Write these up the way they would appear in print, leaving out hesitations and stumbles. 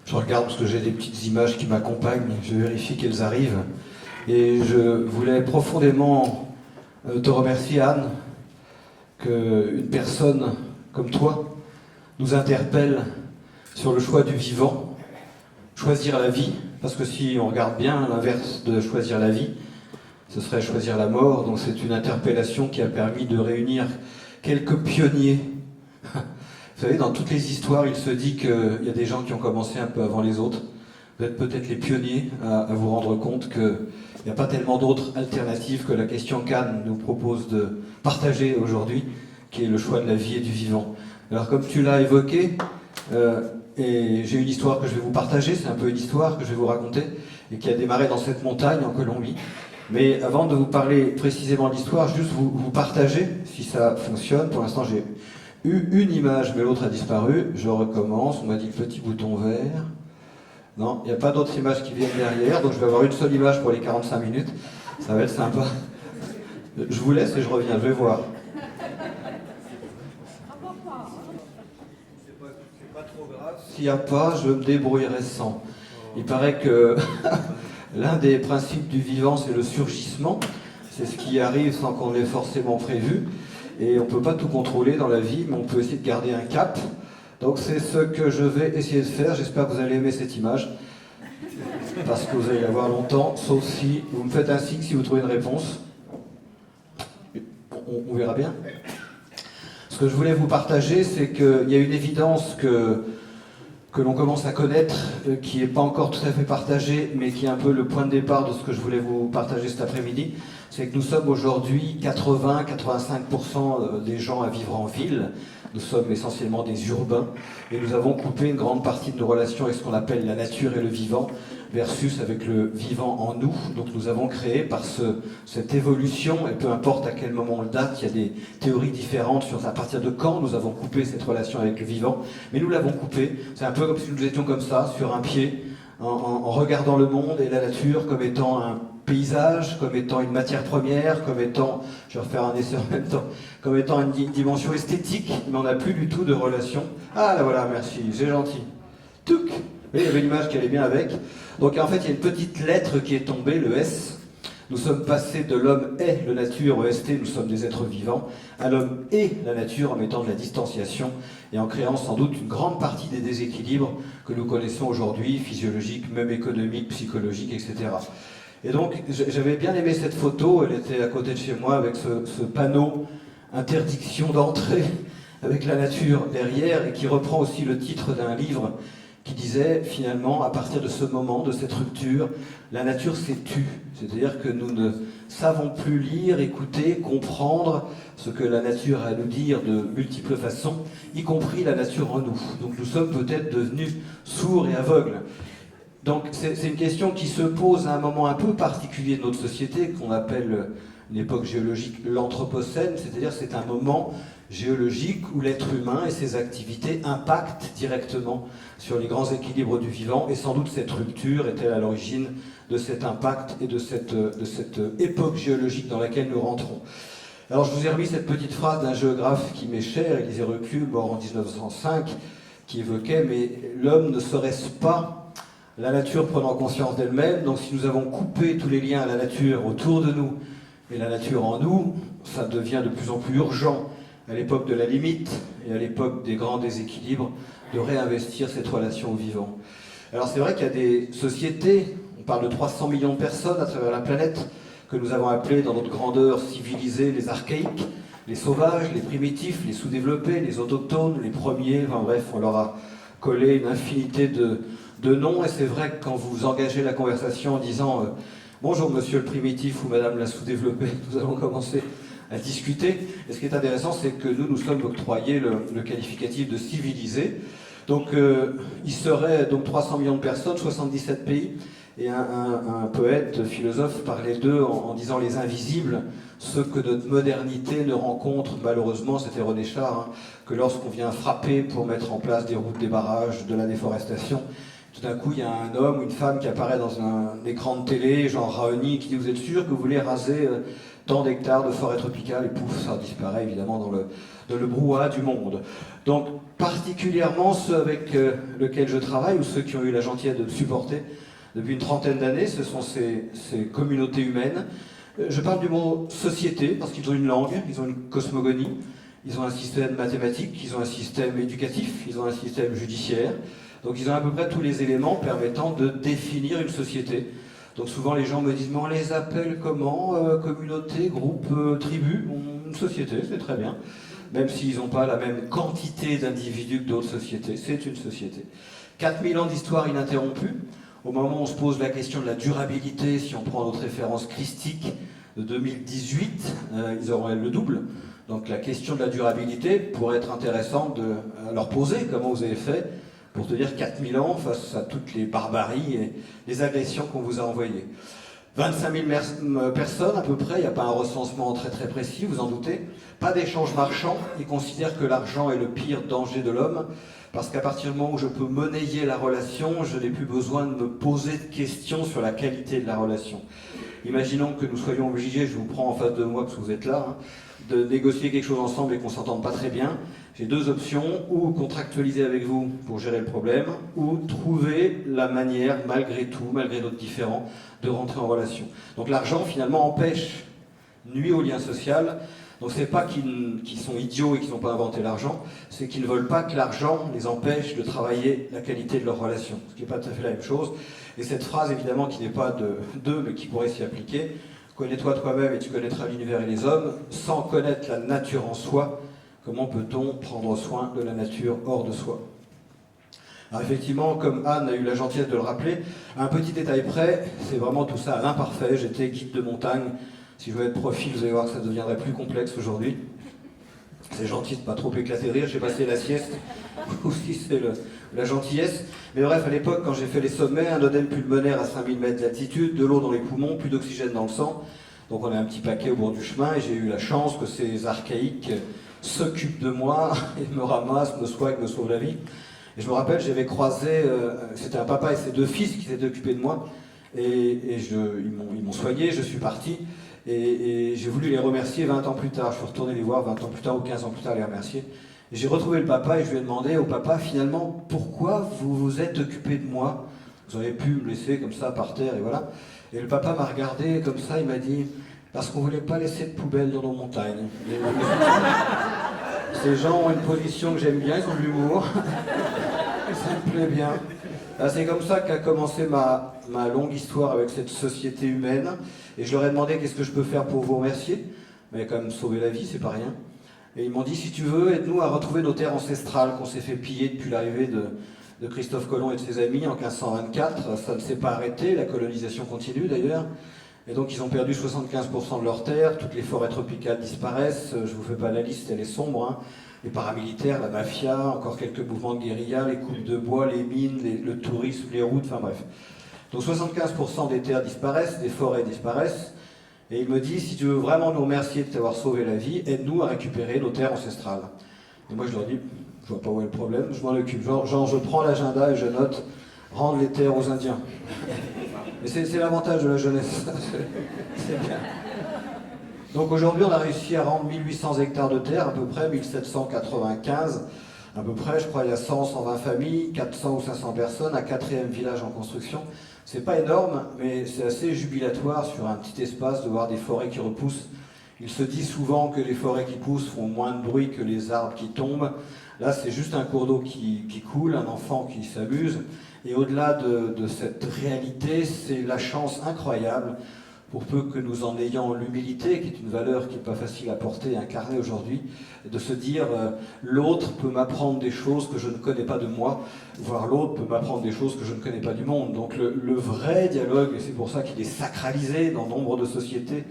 Je regarde parce que j'ai des petites images qui m'accompagnent, je vérifie qu'elles arrivent. Et je voulais profondément te remercier, Anne, qu'une personne comme toi nous interpelle sur le choix du vivant, choisir la vie, parce que si on regarde bien, l'inverse de choisir la vie, ce serait choisir la mort. Donc c'est une interpellation qui a permis de réunir quelques pionniers. Vous savez, dans toutes les histoires, il se dit qu'il y a des gens qui ont commencé un peu avant les autres. Vous êtes peut-être les pionniers à vous rendre compte qu'il n'y a pas tellement d'autres alternatives que la question qu'Anne nous propose de partager aujourd'hui, qui est le choix de la vie et du vivant. Alors comme tu l'as évoqué, et j'ai une histoire que je vais vous partager, c'est un peu une histoire que je vais vous raconter, et qui a démarré dans cette montagne en Colombie. Mais avant de vous parler précisément de l'histoire, juste vous partager, si ça fonctionne. Pour l'instant, j'ai eu une image, mais l'autre a disparu. Je recommence, on m'a dit le petit bouton vert. Non, il n'y a pas d'autres images qui viennent derrière, donc je vais avoir une seule image pour les 45 minutes. Ça va être sympa. Je vous laisse et je reviens, je vais voir. C'est pas trop grave. S'il n'y a pas, je me débrouillerai sans. Il paraît que l'un des principes du vivant, c'est le surgissement. C'est ce qui arrive sans qu'on l'ait forcément prévu. Et on ne peut pas tout contrôler dans la vie, mais on peut essayer de garder un cap. Donc c'est ce que je vais essayer de faire. J'espère que vous allez aimer cette image. Parce que vous allez la voir longtemps, sauf si vous me faites un signe si vous trouvez une réponse. On verra bien. Ce que je voulais vous partager, c'est qu'il y a une évidence que l'on commence à connaître, qui n'est pas encore tout à fait partagée, mais qui est un peu le point de départ de ce que je voulais vous partager cet après-midi. C'est que nous sommes aujourd'hui 80-85% des gens à vivre en ville. Nous sommes essentiellement des urbains et nous avons coupé une grande partie de nos relations avec ce qu'on appelle la nature et le vivant versus avec le vivant en nous. Donc nous avons créé par cette évolution, et peu importe à quel moment on le date, il y a des théories différentes sur à partir de quand nous avons coupé cette relation avec le vivant, mais nous l'avons coupé. C'est un peu comme si nous étions comme ça, sur un pied, en regardant le monde et la nature comme étant un paysage, comme étant une matière première, comme étant, je vais refaire un essai en même temps, comme étant une dimension esthétique, mais on n'a plus du tout de relation. Ah là voilà, merci, c'est gentil. Touc. Oui, il y avait l'image qui allait bien avec. Donc en fait, il y a une petite lettre qui est tombée, le S. Nous sommes passés de l'homme est le nature, EST, nous sommes des êtres vivants, à l'homme est la nature en mettant de la distanciation et en créant sans doute une grande partie des déséquilibres que nous connaissons aujourd'hui, physiologiques, même économiques, psychologiques, etc. Et donc, j'avais bien aimé cette photo, elle était à côté de chez moi avec ce panneau interdiction d'entrée avec la nature derrière et qui reprend aussi le titre d'un livre qui disait finalement, à partir de ce moment, de cette rupture, la nature s'est tue. C'est-à-dire que nous ne savons plus lire, écouter, comprendre ce que la nature a à nous dire de multiples façons, y compris la nature en nous. Donc nous sommes peut-être devenus sourds et aveugles. Donc c'est une question qui se pose à un moment un peu particulier de notre société, qu'on appelle l'époque géologique l'Anthropocène, c'est-à-dire c'est un moment géologique où l'être humain et ses activités impactent directement sur les grands équilibres du vivant, et sans doute cette rupture est-elle à l'origine de cet impact et de cette époque géologique dans laquelle nous rentrons. Alors je vous ai remis cette petite phrase d'un géographe qui m'est cher, Élisée Reclus, mort en 1905, qui évoquait « mais l'homme ne serait-ce pas la nature prenant conscience d'elle-même ?» Donc si nous avons coupé tous les liens à la nature autour de nous et la nature en nous, ça devient de plus en plus urgent à l'époque de la limite et à l'époque des grands déséquilibres, de réinvestir cette relation au vivant. Alors c'est vrai qu'il y a des sociétés, on parle de 300 millions de personnes à travers la planète, que nous avons appelées dans notre grandeur civilisées les archaïques, les sauvages, les primitifs, les sous-développés, les autochtones, les premiers, enfin bref, on leur a collé une infinité de noms, et c'est vrai que quand vous engagez la conversation en disant bonjour monsieur le primitif ou madame la sous-développée, nous allons commencer à discuter. Et ce qui est intéressant, c'est que nous sommes octroyés le qualificatif de civilisé. Donc il serait donc 300 millions de personnes, 77 pays, et un poète, philosophe parlait d'eux en disant les invisibles, ceux que notre modernité ne rencontre malheureusement, c'était René Char, hein, que lorsqu'on vient frapper pour mettre en place des routes, des barrages, de la déforestation, Tout d'un coup, il y a un homme ou une femme qui apparaît dans un écran de télé, genre Raoni, qui dit « Vous êtes sûr que vous voulez raser tant d'hectares de forêt tropicale ?» Et pouf, ça disparaît évidemment dans le brouhaha du monde. Donc, particulièrement ceux avec lesquels je travaille, ou ceux qui ont eu la gentillesse de me supporter depuis une trentaine d'années, ce sont ces communautés humaines. Je parle du mot société, parce qu'ils ont une langue, ils ont une cosmogonie, ils ont un système mathématique, ils ont un système éducatif, ils ont un système judiciaire. Donc ils ont à peu près tous les éléments permettant de définir une société. Donc souvent les gens me disent « mais on les appelle comment communauté, groupe, tribu ?» Une société, c'est très bien. Même s'ils n'ont pas la même quantité d'individus que d'autres sociétés, c'est une société. 4000 ans d'histoire ininterrompue. Au moment où on se pose la question de la durabilité, si on prend notre référence christique de 2018, ils auront le double. Donc la question de la durabilité pourrait être intéressante de leur poser, comment vous avez fait pour tenir 4000 ans face à toutes les barbaries et les agressions qu'on vous a envoyées. 25 000 personnes à peu près, il n'y a pas un recensement très très précis, vous en doutez. Pas d'échange marchand, ils considèrent que l'argent est le pire danger de l'homme, parce qu'à partir du moment où je peux monnayer la relation, je n'ai plus besoin de me poser de questions sur la qualité de la relation. Imaginons que nous soyons obligés, je vous prends en face de moi parce que vous êtes là, de négocier quelque chose ensemble et qu'on ne s'entende pas très bien. J'ai deux options, ou contractualiser avec vous pour gérer le problème, ou trouver la manière, malgré tout, malgré notre différend, de rentrer en relation. Donc l'argent, finalement, empêche, nuit au lien social. Donc c'est pas qu'ils sont idiots et qu'ils n'ont pas inventé l'argent, c'est qu'ils ne veulent pas que l'argent les empêche de travailler la qualité de leur relation, ce qui n'est pas tout à fait la même chose. Et cette phrase, évidemment, qui n'est pas d'eux, mais qui pourrait s'y appliquer, « Connais-toi toi-même et tu connaîtras l'univers et les hommes », sans connaître la nature en soi, comment peut-on prendre soin de la nature hors de soi? Alors effectivement, comme Anne a eu la gentillesse de le rappeler, à un petit détail près, c'est vraiment tout ça à l'imparfait. J'étais guide de montagne. Si je veux être profil, vous allez voir que ça deviendrait plus complexe aujourd'hui. C'est gentil de ne pas trop éclater de rire, je sais pas si c'est la sieste ou si c'est la gentillesse. Mais bref, à l'époque, quand j'ai fait les sommets, un œdème pulmonaire à 5000 mètres d'altitude, de l'eau dans les poumons, plus d'oxygène dans le sang. Donc on a un petit paquet au bord du chemin et j'ai eu la chance que ces archaïques s'occupent de moi et me ramassent, me soignent, me sauvent la vie. Et je me rappelle, j'avais croisé, c'était un papa et ses deux fils qui s'étaient occupés de moi. Et ils m'ont soigné, je suis parti. Et j'ai voulu les remercier 20 ans plus tard. Je suis retourné les voir 20 ans plus tard ou 15 ans plus tard, les remercier. Et j'ai retrouvé le papa et je lui ai demandé au papa, finalement, pourquoi vous vous êtes occupé de moi? Vous auriez pu me laisser comme ça par terre et voilà. Et le papa m'a regardé comme ça, il m'a dit, parce qu'on ne voulait pas laisser de poubelle dans nos montagnes. Ces gens ont une position que j'aime bien, ils ont de l'humour. Ça me plaît bien. C'est comme ça qu'a commencé ma longue histoire avec cette société humaine. Et je leur ai demandé qu'est-ce que je peux faire pour vous remercier. Mais quand même sauver la vie, c'est pas rien. Et ils m'ont dit, si tu veux, aide-nous à retrouver nos terres ancestrales qu'on s'est fait piller depuis l'arrivée de Christophe Colomb et de ses amis en 1524. Ça ne s'est pas arrêté, la colonisation continue d'ailleurs. Et donc ils ont perdu 75% de leurs terres, toutes les forêts tropicales disparaissent, je vous fais pas la liste, elle est sombre, hein. Les paramilitaires, la mafia, encore quelques mouvements de guérilla, les coupes de bois, les mines, le tourisme, les routes, enfin bref. Donc 75% des terres disparaissent, des forêts disparaissent, et il me dit, si tu veux vraiment nous remercier de t'avoir sauvé la vie, aide-nous à récupérer nos terres ancestrales. Et moi je leur dis, je vois pas où est le problème, je m'en occupe. Genre je prends l'agenda et je note, rendre les terres aux Indiens. Mais c'est l'avantage de la jeunesse, c'est bien. Donc aujourd'hui, on a réussi à rendre 1800 hectares de terre, à peu près 1795, à peu près, je crois, il y a 100, 120 familles, 400 ou 500 personnes, un quatrième village en construction. C'est pas énorme, mais c'est assez jubilatoire sur un petit espace de voir des forêts qui repoussent. Il se dit souvent que les forêts qui poussent font moins de bruit que les arbres qui tombent. Là, c'est juste un cours d'eau qui coule, un enfant qui s'amuse. Et au-delà de cette réalité, c'est la chance incroyable, pour peu que nous en ayons l'humilité, qui est une valeur qui n'est pas facile à porter et à incarner aujourd'hui, de se dire l'autre peut m'apprendre des choses que je ne connais pas de moi, voire l'autre peut m'apprendre des choses que je ne connais pas du monde. Donc le vrai dialogue, et c'est pour ça qu'il est sacralisé dans nombre de sociétés,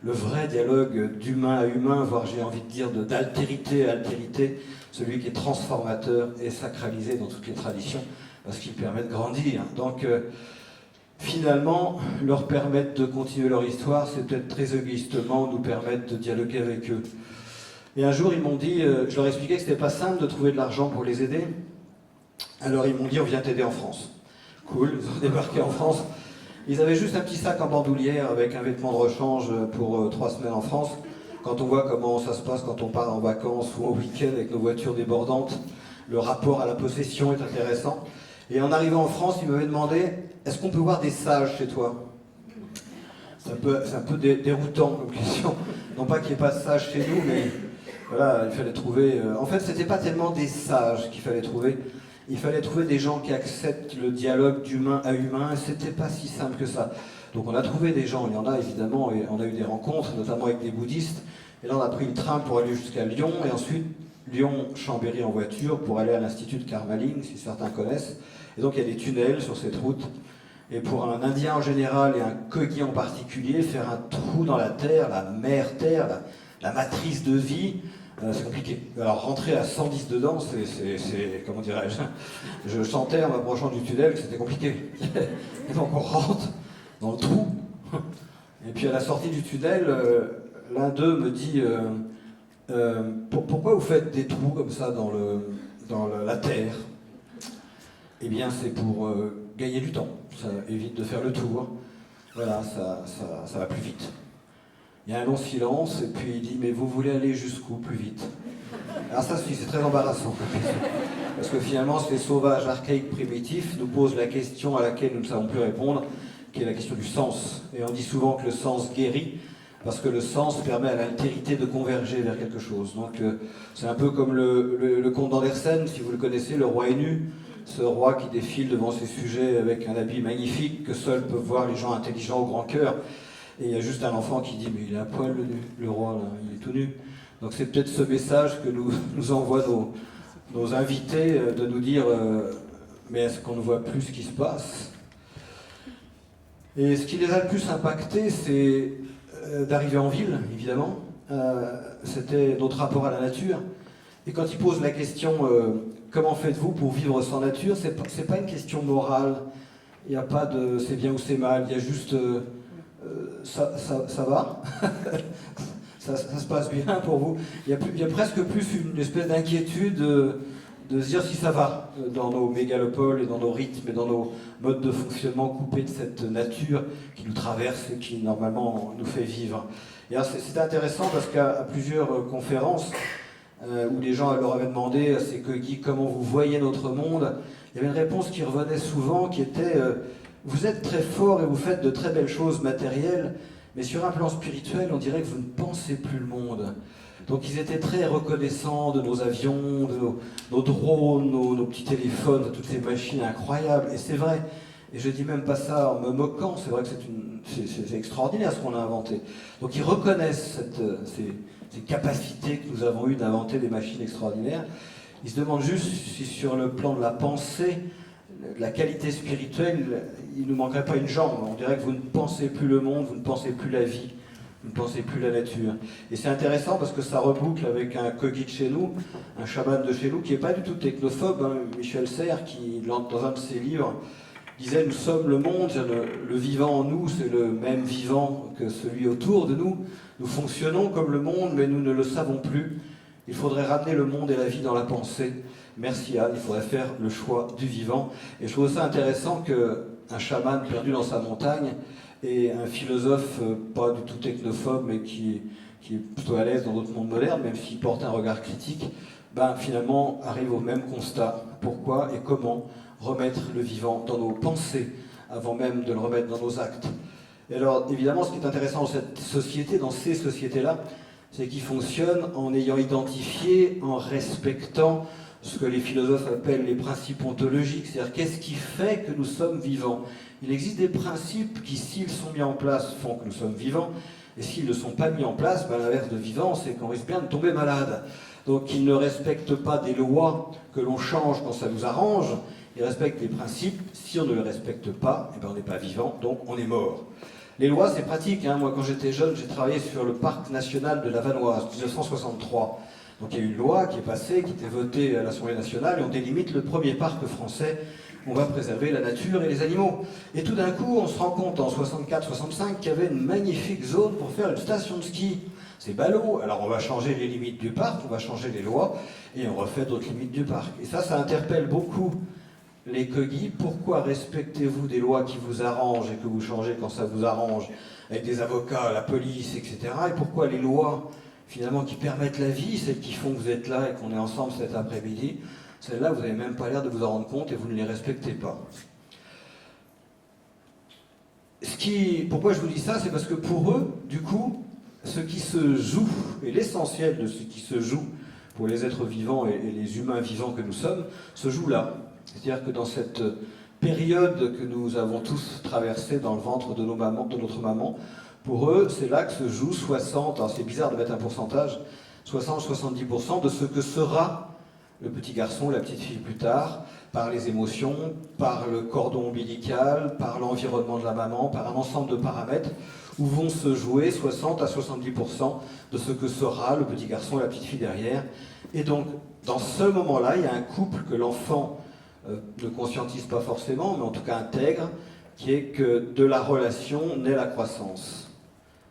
le vrai dialogue d'humain à humain, voire j'ai envie de dire d'altérité à altérité, celui qui est transformateur et sacralisé dans toutes les traditions, parce qu'il permet de grandir. Donc finalement, leur permettre de continuer leur histoire, c'est peut-être très égoïstement nous permettre de dialoguer avec eux. Et un jour, ils m'ont dit, je leur ai expliqué que c'était pas simple de trouver de l'argent pour les aider. Alors ils m'ont dit, on vient t'aider en France. Cool, ils ont débarqué en France. Ils avaient juste un petit sac en bandoulière avec un vêtement de rechange pour 3 semaines en France. Quand on voit comment ça se passe quand on part en vacances ou en week-end avec nos voitures débordantes, le rapport à la possession est intéressant. Et en arrivant en France, ils m'avaient demandé, est-ce qu'on peut voir des sages chez toi? C'est un peu déroutant comme question. Non pas qu'il n'y ait pas de sages chez nous, mais voilà, il fallait trouver... En fait, c'était pas tellement des sages qu'il fallait trouver. Il fallait trouver des gens qui acceptent le dialogue d'humain à humain, et c'était pas si simple que ça. Donc on a trouvé des gens, il y en a évidemment, et on a eu des rencontres, notamment avec des bouddhistes. Et là on a pris le train pour aller jusqu'à Lyon, et ensuite Lyon-Chambéry en voiture pour aller à l'Institut de Karmaling, si certains connaissent. Et donc il y a des tunnels sur cette route. Et pour un Indien en général et un Kogi en particulier, faire un trou dans la terre, la mère terre, la matrice de vie, c'est compliqué. Alors rentrer à 110 dedans, c'est comment dirais-je, je sentais en m'approchant du tunnel que c'était compliqué. Et donc on rentre dans le trou, et puis à la sortie du tunnel, l'un d'eux me dit pourquoi vous faites des trous comme ça dans la terre? Eh bien c'est pour gagner du temps, ça évite de faire le tour, voilà, ça va plus vite. Il y a un long silence, et puis il dit, mais vous voulez aller jusqu'où plus vite? Alors ça, c'est très embarrassant, parce que finalement, ces sauvages archaïques primitifs nous posent la question à laquelle nous ne savons plus répondre, qui est la question du sens. Et on dit souvent que le sens guérit, parce que le sens permet à l'altérité de converger vers quelque chose. Donc c'est un peu comme le conte d'Andersen, si vous le connaissez, Le Roi est nu, ce roi qui défile devant ses sujets avec un habit magnifique que seuls peuvent voir les gens intelligents au grand cœur. Et il y a juste un enfant qui dit, mais il est à poil le roi, là, il est tout nu. Donc c'est peut-être ce message que nous envoient nos invités, de nous dire, mais est-ce qu'on ne voit plus ce qui se passe? Et ce qui les a le plus impactés, c'est d'arriver en ville, évidemment. C'était notre rapport à la nature. Et quand ils posent la question, comment faites-vous pour vivre sans nature, c'est pas une question morale. Il n'y a pas de c'est bien ou c'est mal, il y a juste... ça va ça se passe bien pour vous. Il y a presque plus une espèce d'inquiétude de se dire si ça va dans nos mégalopoles et dans nos rythmes et dans nos modes de fonctionnement coupés de cette nature qui nous traverse et qui normalement nous fait vivre. Et c'était intéressant parce qu'à plusieurs conférences où les gens leur avaient demandé à ces Kogi comment vous voyez notre monde, il y avait une réponse qui revenait souvent qui était vous êtes très fort et vous faites de très belles choses matérielles, mais sur un plan spirituel, on dirait que vous ne pensez plus le monde. Donc ils étaient très reconnaissants de nos avions, de nos drones, nos petits téléphones, de toutes ces machines incroyables. Et c'est vrai, et je dis même pas ça en me moquant, c'est vrai que c'est extraordinaire ce qu'on a inventé. Donc ils reconnaissent ces capacités que nous avons eues d'inventer des machines extraordinaires. Ils se demandent juste si sur le plan de la pensée, de la qualité spirituelle, il ne nous manquerait pas une jambe. On dirait que vous ne pensez plus le monde, vous ne pensez plus la vie, vous ne pensez plus la nature. Et c'est intéressant parce que ça reboucle avec un Kogi de chez nous, un chaman de chez nous, qui n'est pas du tout technophobe, hein, Michel Serres, qui, dans un de ses livres, disait « Nous sommes le monde, le vivant en nous, c'est le même vivant que celui autour de nous. Nous fonctionnons comme le monde, mais nous ne le savons plus. Il faudrait ramener le monde et la vie dans la pensée. Merci Anne, il faudrait faire le choix du vivant. » Et je trouve ça intéressant qu'un chaman perdu dans sa montagne et un philosophe pas du tout technophobe, mais qui est plutôt à l'aise dans notre monde moderne, même s'il porte un regard critique, finalement arrive au même constat. Pourquoi et comment remettre le vivant dans nos pensées avant même de le remettre dans nos actes. Et alors, évidemment, ce qui est intéressant dans cette société, dans ces sociétés-là, c'est qu'ils fonctionnent en ayant identifié, en respectant ce que les philosophes appellent les principes ontologiques, c'est-à-dire qu'est-ce qui fait que nous sommes vivants. Il existe des principes qui, s'ils sont mis en place, font que nous sommes vivants, et s'ils ne sont pas mis en place, l'inverse de vivant, c'est qu'on risque bien de tomber malade. Donc ils ne respectent pas des lois que l'on change quand ça nous arrange, ils respectent les principes. Si on ne les respecte pas, on n'est pas vivant, donc on est mort. Les lois, c'est pratique, hein. Moi, quand j'étais jeune, j'ai travaillé sur le parc national de la Vanoise, 1963. Donc il y a eu une loi qui est passée, qui était votée à l'Assemblée nationale, et on délimite le premier parc français où on va préserver la nature et les animaux. Et tout d'un coup, on se rend compte en 64-65 qu'il y avait une magnifique zone pour faire une station de ski. C'est ballot, alors on va changer les limites du parc, on va changer les lois, et on refait d'autres limites du parc. Et ça interpelle beaucoup les Kogi, pourquoi respectez-vous des lois qui vous arrangent et que vous changez quand ça vous arrange, avec des avocats, la police, etc. Et pourquoi les lois, finalement, qui permettent la vie, celles qui font que vous êtes là et qu'on est ensemble cet après-midi, celles-là, vous n'avez même pas l'air de vous en rendre compte et vous ne les respectez pas. Pourquoi je vous dis ça, c'est parce que pour eux, du coup, ce qui se joue, et l'essentiel de ce qui se joue pour les êtres vivants et les humains vivants que nous sommes, se joue là. C'est-à-dire que dans cette période que nous avons tous traversée dans le ventre de notre maman, pour eux, c'est là que se joue 60, alors c'est bizarre de mettre un pourcentage, 60-70% de ce que sera le petit garçon, la petite fille plus tard, par les émotions, par le cordon ombilical, par l'environnement de la maman, par un ensemble de paramètres où vont se jouer 60 à 70% de ce que sera le petit garçon et la petite fille derrière. Et donc, dans ce moment-là, il y a un couple que l'enfant ne conscientise pas forcément, mais en tout cas intègre, qui est que de la relation naît la croissance.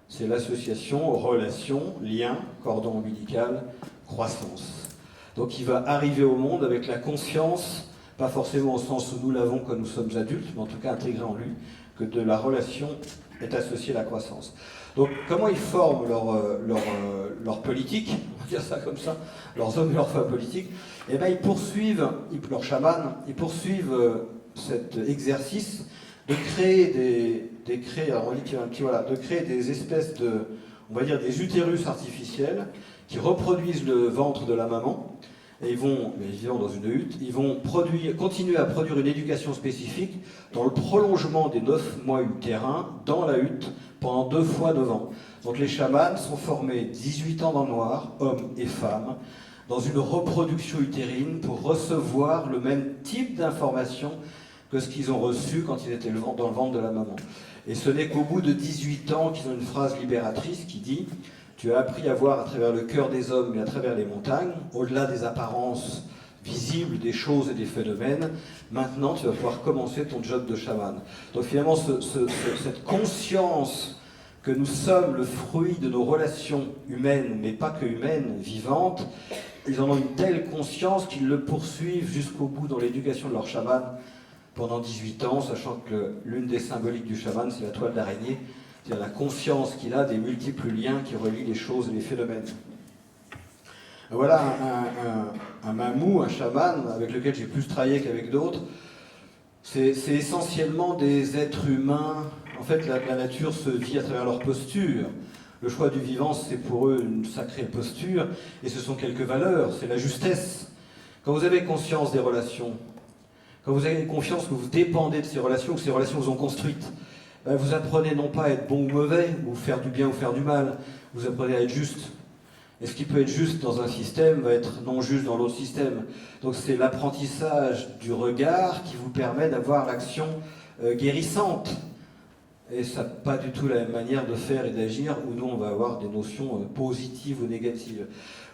C'est l'association, relation, lien, cordon ombilical, croissance. Donc il va arriver au monde avec la conscience, pas forcément au sens où nous l'avons quand nous sommes adultes, mais en tout cas intégré en lui, que de la relation est associée la croissance. Donc comment ils forment leur politique, on va dire ça comme ça, leurs hommes et leurs femmes politiques, eh bien ils poursuivent, leurs chamans, ils poursuivent cet exercice de créer de créer des espèces de, on va dire des utérus artificiels qui reproduisent le ventre de la maman. Et ils vont, mais évidemment dans une hutte, ils vont continuer à produire une éducation spécifique dans le prolongement des 9 mois utérins dans la hutte pendant 2 fois 9 ans. Donc les chamans sont formés 18 ans dans le noir, hommes et femmes, dans une reproduction utérine pour recevoir le même type d'informations que ce qu'ils ont reçu quand ils étaient dans le ventre de la maman. Et ce n'est qu'au bout de 18 ans qu'ils ont une phrase libératrice qui dit « Tu as appris à voir à travers le cœur des hommes et à travers les montagnes, au-delà des apparences visibles, des choses et des phénomènes, maintenant tu vas pouvoir commencer ton job de chaman. » Donc finalement, cette conscience que nous sommes le fruit de nos relations humaines, mais pas que humaines, vivantes, ils en ont une telle conscience qu'ils le poursuivent jusqu'au bout dans l'éducation de leur chaman pendant 18 ans, sachant que l'une des symboliques du chaman, c'est la toile d'araignée, c'est-à-dire la conscience qu'il a des multiples liens qui relient les choses et les phénomènes. Voilà un mamou, un chaman, avec lequel j'ai plus travaillé qu'avec d'autres. C'est essentiellement des êtres humains. En fait, la nature se vit à travers leur posture. Le choix du vivant, c'est pour eux une sacrée posture, et ce sont quelques valeurs, c'est la justesse. Quand vous avez conscience des relations, quand vous avez confiance que vous dépendez de ces relations, que ces relations vous ont construites, vous apprenez non pas à être bon ou mauvais, ou faire du bien ou faire du mal, vous apprenez à être juste. Et ce qui peut être juste dans un système va être non juste dans l'autre système. Donc c'est l'apprentissage du regard qui vous permet d'avoir l'action guérissante. Et ça n'a pas du tout la même manière de faire et d'agir, où nous on va avoir des notions positives ou négatives.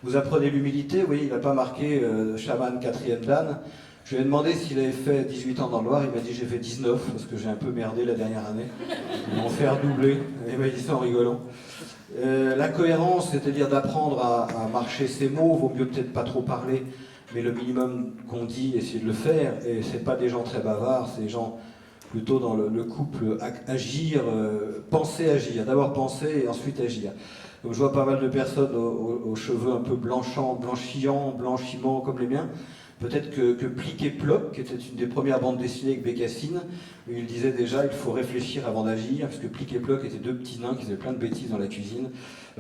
Vous apprenez l'humilité, oui, il n'a pas marqué chaman 4e dan. Je lui ai demandé s'il avait fait 18 ans dans le Loir, il m'a dit j'ai fait 19, parce que j'ai un peu merdé la dernière année. Ils m'ont fait redoubler, il m'a dit ça en rigolant. La cohérence, c'est-à-dire d'apprendre à marcher ses mots, vaut mieux peut-être pas trop parler, mais le minimum qu'on dit, essayer de le faire, et c'est pas des gens très bavards, c'est des gens plutôt dans le couple agir, penser, agir, d'abord penser et ensuite agir. Donc je vois pas mal de personnes aux cheveux un peu blanchissants, blanchiments comme les miens. Peut-être que Plic et Ploc, qui était une des premières bandes dessinées avec Bécassine, il disait déjà il faut réfléchir avant d'agir, parce que Plic et Ploc étaient 2 petits nains qui faisaient plein de bêtises dans la cuisine.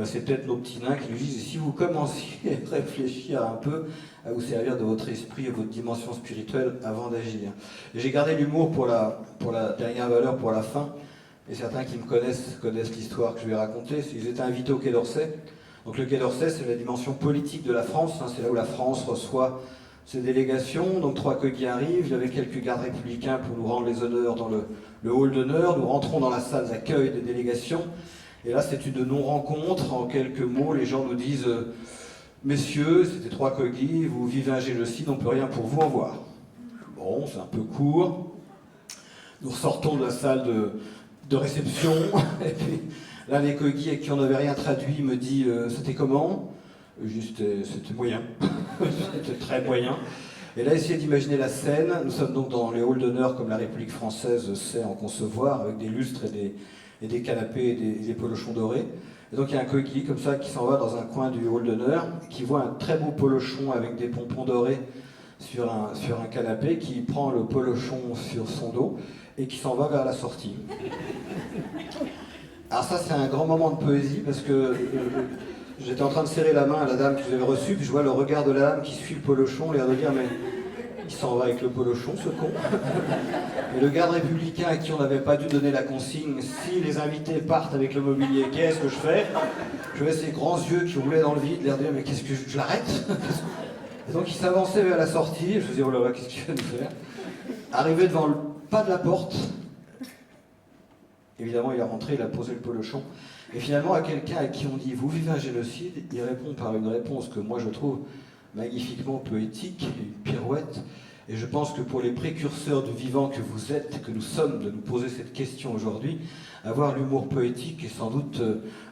C'est peut-être nos petits nains qui nous disent si vous commenciez à réfléchir un peu, à vous servir de votre esprit et de votre dimension spirituelle avant d'agir. J'ai gardé l'humour pour la dernière valeur, pour la fin, et certains qui me connaissent l'histoire que je vais raconter. Ils étaient invités au Quai d'Orsay. Donc le Quai d'Orsay, c'est la dimension politique de la France, c'est là où la France reçoit ces délégations. Donc 3 Kogi arrivent, il y avait quelques gardes républicains pour nous rendre les honneurs dans le hall d'honneur. Nous rentrons dans la salle d'accueil des délégations, et là c'est une non-rencontre. En quelques mots, les gens nous disent messieurs, c'était 3 Kogi, vous vivez un génocide, on ne peut rien pour vous, au revoir. Bon, c'est un peu court. Nous ressortons de la salle de réception, et puis là les Kogi avec qui on n'avait rien traduit me dit c'était comment ? Juste, c'était moyen, c'était très moyen. Et là, essayez d'imaginer la scène. Nous sommes donc dans les halls d'honneur comme la République française sait en concevoir, avec des lustres et des canapés et des polochons dorés. Et donc il y a un coéquipier comme ça qui s'en va dans un coin du hall d'honneur, qui voit un très beau polochon avec des pompons dorés sur un canapé, qui prend le polochon sur son dos et qui s'en va vers la sortie. Alors ça, c'est un grand moment de poésie parce que j'étais en train de serrer la main à la dame que vous avez reçue, puis je vois le regard de la dame qui suit le polochon, l'air de dire mais il s'en va avec le polochon, ce con. Et le garde républicain à qui on n'avait pas dû donner la consigne, si les invités partent avec le mobilier, qu'est-ce que je fais? Je vois ces grands yeux qui roulaient dans le vide, l'air de dire mais qu'est-ce que je l'arrête? Et donc il s'avançait vers la sortie, je me disais oh là là, qu'est-ce qu'il va nous faire? Arrivé devant le pas de la porte, évidemment il est rentré, il a posé le polochon, et finalement à quelqu'un à qui on dit vous vivez un génocide, il répond par une réponse que moi je trouve magnifiquement poétique, une pirouette, et je pense que pour les précurseurs du vivant que vous êtes, que nous sommes, de nous poser cette question aujourd'hui, avoir l'humour poétique est sans doute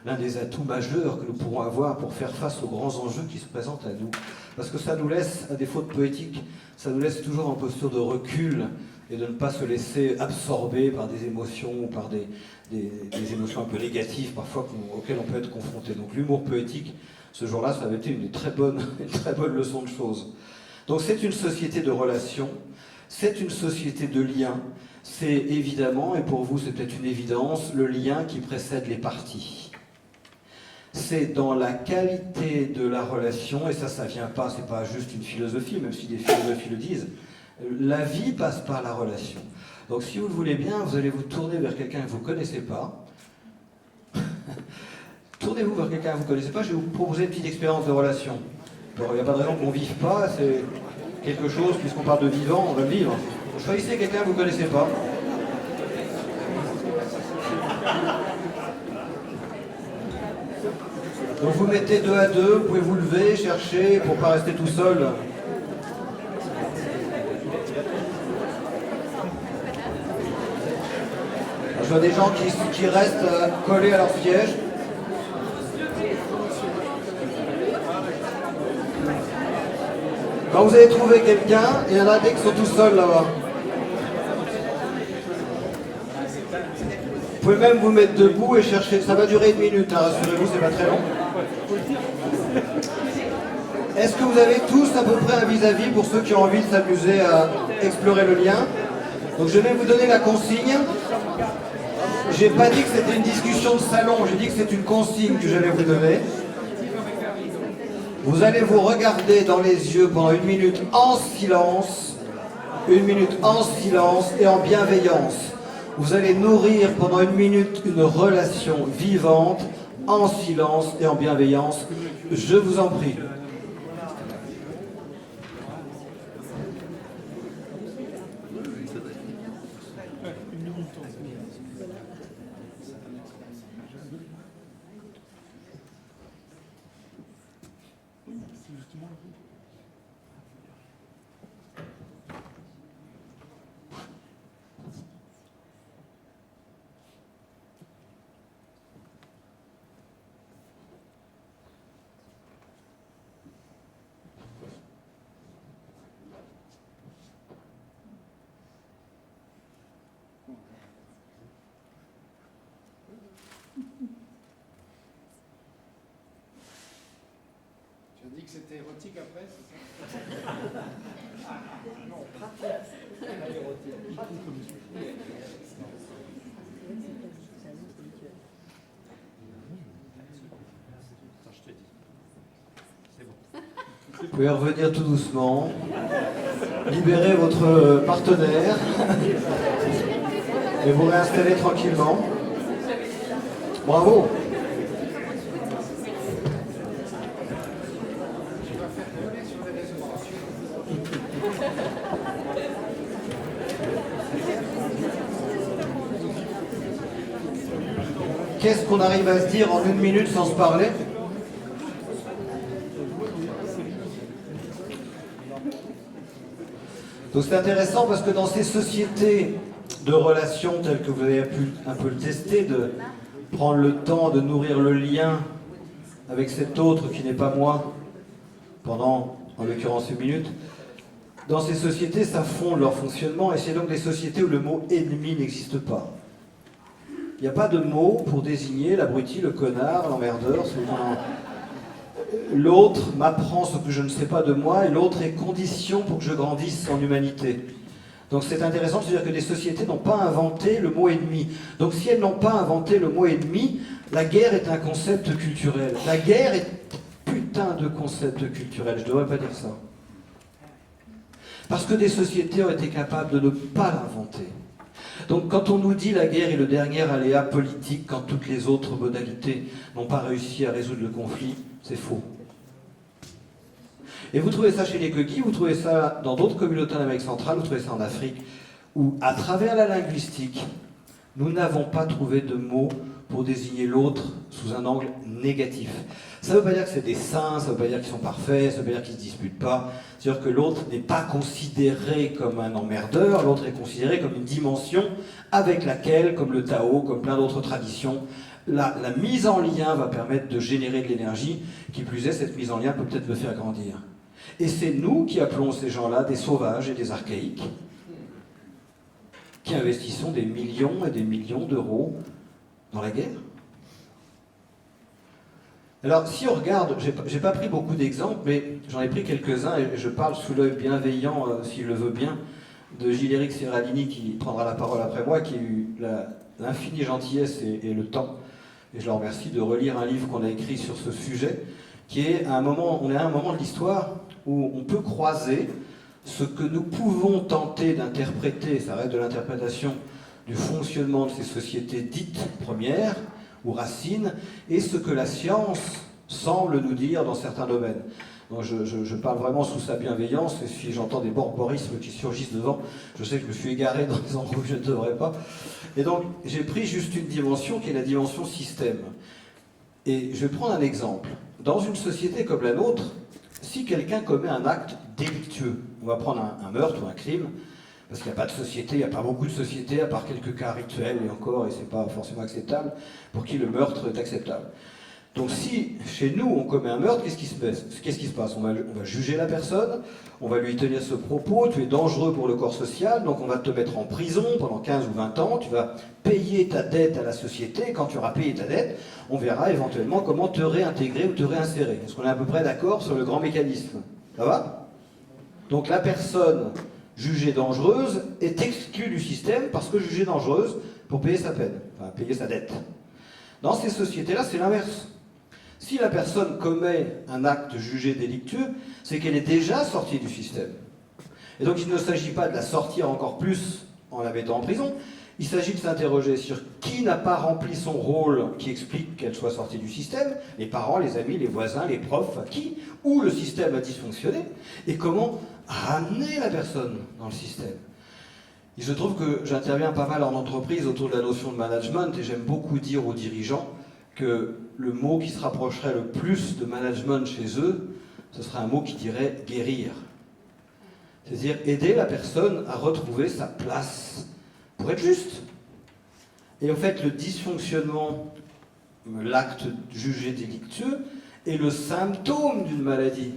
l'un des atouts majeurs que nous pourrons avoir pour faire face aux grands enjeux qui se présentent à nous. Parce que ça nous laisse, à défaut de poétique, ça nous laisse toujours en posture de recul et de ne pas se laisser absorber par des émotions ou par des émotions un peu négatives parfois auxquelles on peut être confronté. Donc l'humour poétique, ce jour-là, ça avait été une très bonne leçon de choses. Donc c'est une société de relations, c'est une société de liens, c'est évidemment, et pour vous c'est peut-être une évidence, le lien qui précède les parties. C'est dans la qualité de la relation, et ça vient pas, c'est pas juste une philosophie, même si des philosophies le disent, la vie passe par la relation. Donc si vous le voulez bien, vous allez vous tourner vers quelqu'un que vous ne connaissez pas. Tournez-vous vers quelqu'un que vous ne connaissez pas, je vais vous proposer une petite expérience de relation. Il n'y a pas de raison qu'on ne vive pas, c'est quelque chose, puisqu'on parle de vivant, on va le vivre. Choisissez quelqu'un que vous ne connaissez pas. Donc vous mettez 2 à 2, vous pouvez vous lever, chercher, pour ne pas rester tout seul. Je vois des gens qui restent collés à leur siège. Quand vous avez trouvé quelqu'un, il y en a des qui sont tout seuls là-bas. Vous pouvez même vous mettre debout et chercher. Ça va durer 1 minute, hein, rassurez-vous, c'est pas très long. Est-ce que vous avez tous à peu près un vis-à-vis pour ceux qui ont envie de s'amuser à explorer le lien? Donc je vais vous donner la consigne. J'ai pas dit que c'était une discussion de salon, j'ai dit que c'est une consigne que j'allais vous donner. Vous allez vous regarder dans les yeux pendant 1 minute en silence, 1 minute en silence et en bienveillance. Vous allez nourrir pendant 1 minute une relation vivante, en silence et en bienveillance. Je vous en prie. Tu as dit que c'était érotique après, c'est ça? Non, pas érotique. Vous pouvez revenir tout doucement. Libérez votre partenaire et vous réinstallez tranquillement. Bravo. Qu'est-ce qu'on arrive à se dire en 1 minute sans se parler? Donc c'est intéressant parce que dans ces sociétés de relations telles que vous avez pu un peu le tester, de prendre le temps de nourrir le lien avec cet autre qui n'est pas moi pendant, en l'occurrence, 1 minute, dans ces sociétés s'affondent leur fonctionnement, et c'est donc des sociétés où le mot ennemi n'existe pas. Il n'y a pas de mot pour désigner l'abruti, le connard, l'emmerdeur, l'autre m'apprend ce que je ne sais pas de moi, et l'autre est condition pour que je grandisse en humanité. Donc c'est intéressant de se dire que des sociétés n'ont pas inventé le mot ennemi. Donc si elles n'ont pas inventé le mot ennemi, la guerre est un concept culturel. La guerre est putain de concept culturel, je ne devrais pas dire ça. Parce que des sociétés ont été capables de ne pas l'inventer. Donc quand on nous dit la guerre est le dernier aléa politique, quand toutes les autres modalités n'ont pas réussi à résoudre le conflit, c'est faux. Et vous trouvez ça chez les Kogi, vous trouvez ça dans d'autres communautés en Amérique centrale, vous trouvez ça en Afrique, où à travers la linguistique, nous n'avons pas trouvé de mots pour désigner l'autre sous un angle négatif. Ça ne veut pas dire que c'est des saints, ça ne veut pas dire qu'ils sont parfaits, ça ne veut pas dire qu'ils ne se disputent pas. C'est-à-dire que l'autre n'est pas considéré comme un emmerdeur, l'autre est considéré comme une dimension avec laquelle, comme le Tao, comme plein d'autres traditions, la mise en lien va permettre de générer de l'énergie. Qui plus est, cette mise en lien peut peut-être me faire grandir. Et c'est nous qui appelons ces gens-là des sauvages et des archaïques, qui investissons des millions et des millions d'euros dans la guerre. Alors, si on regarde, j'ai pas pris beaucoup d'exemples, mais j'en ai pris quelques-uns, et je parle sous l'œil bienveillant, s'il le veut bien, de Gilles-Éric Serralini, qui prendra la parole après moi, qui a eu l'infinie gentillesse et le temps, et je le remercie, de relire un livre qu'on a écrit sur ce sujet, qui est à un moment, on est à un moment de l'histoire où on peut croiser ce que nous pouvons tenter d'interpréter, ça reste de l'interprétation, du fonctionnement de ces sociétés dites premières, ou racines, et ce que la science semble nous dire dans certains domaines. Donc je parle vraiment sous sa bienveillance, et si j'entends des borborismes qui surgissent devant, je sais que je me suis égaré dans des endroits où je ne devrais pas. Et donc j'ai pris juste une dimension qui est la dimension système. Et je vais prendre un exemple. Dans une société comme la nôtre, si quelqu'un commet un acte délictueux, on va prendre un meurtre ou un crime, parce qu'il n'y a pas de société, il n'y a pas beaucoup de sociétés, à part quelques cas rituels, et encore, et c'est pas forcément acceptable, pour qui le meurtre est acceptable. Donc si, chez nous, on commet un meurtre, qu'est-ce qui se passe? On va juger la personne, on va lui tenir ce propos, tu es dangereux pour le corps social, donc on va te mettre en prison pendant 15 ou 20 ans, tu vas payer ta dette à la société, et quand tu auras payé ta dette, on verra éventuellement comment te réintégrer ou te réinsérer. Est-ce qu'on est à peu près d'accord sur le grand mécanisme? Ça va? Donc la personne jugée dangereuse est exclue du système parce que jugée dangereuse pour payer sa peine, enfin payer sa dette. Dans ces sociétés-là, c'est l'inverse. Si la personne commet un acte jugé délictueux, c'est qu'elle est déjà sortie du système. Et donc il ne s'agit pas de la sortir encore plus en la mettant en prison, il s'agit de s'interroger sur qui n'a pas rempli son rôle qui explique qu'elle soit sortie du système, les parents, les amis, les voisins, les profs, qui, où le système a dysfonctionné, et comment ramener la personne dans le système. Il se trouve que j'interviens pas mal en entreprise autour de la notion de management, et j'aime beaucoup dire aux dirigeants que le mot qui se rapprocherait le plus de management chez eux, ce serait un mot qui dirait guérir. C'est-à-dire aider la personne à retrouver sa place pour être juste. Et en fait, le dysfonctionnement, l'acte jugé délictueux, est le symptôme d'une maladie.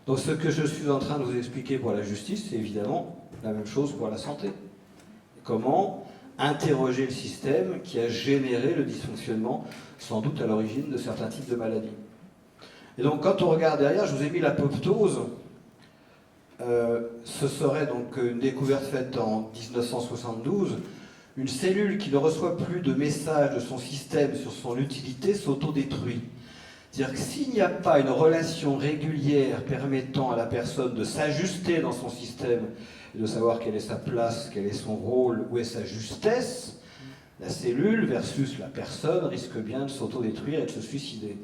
Donc ce que je suis en train de vous expliquer pour la justice, c'est évidemment la même chose pour la santé. Comment interroger le système qui a généré le dysfonctionnement, sans doute à l'origine de certains types de maladies. Et donc quand on regarde derrière, je vous ai mis l'apoptose. Ce serait donc une découverte faite en 1972. Une cellule qui ne reçoit plus de messages de son système sur son utilité s'autodétruit. C'est-à-dire que s'il n'y a pas une relation régulière permettant à la personne de s'ajuster dans son système, et de savoir quelle est sa place, quel est son rôle, où est sa justesse, la cellule versus la personne risque bien de s'autodétruire et de se suicider.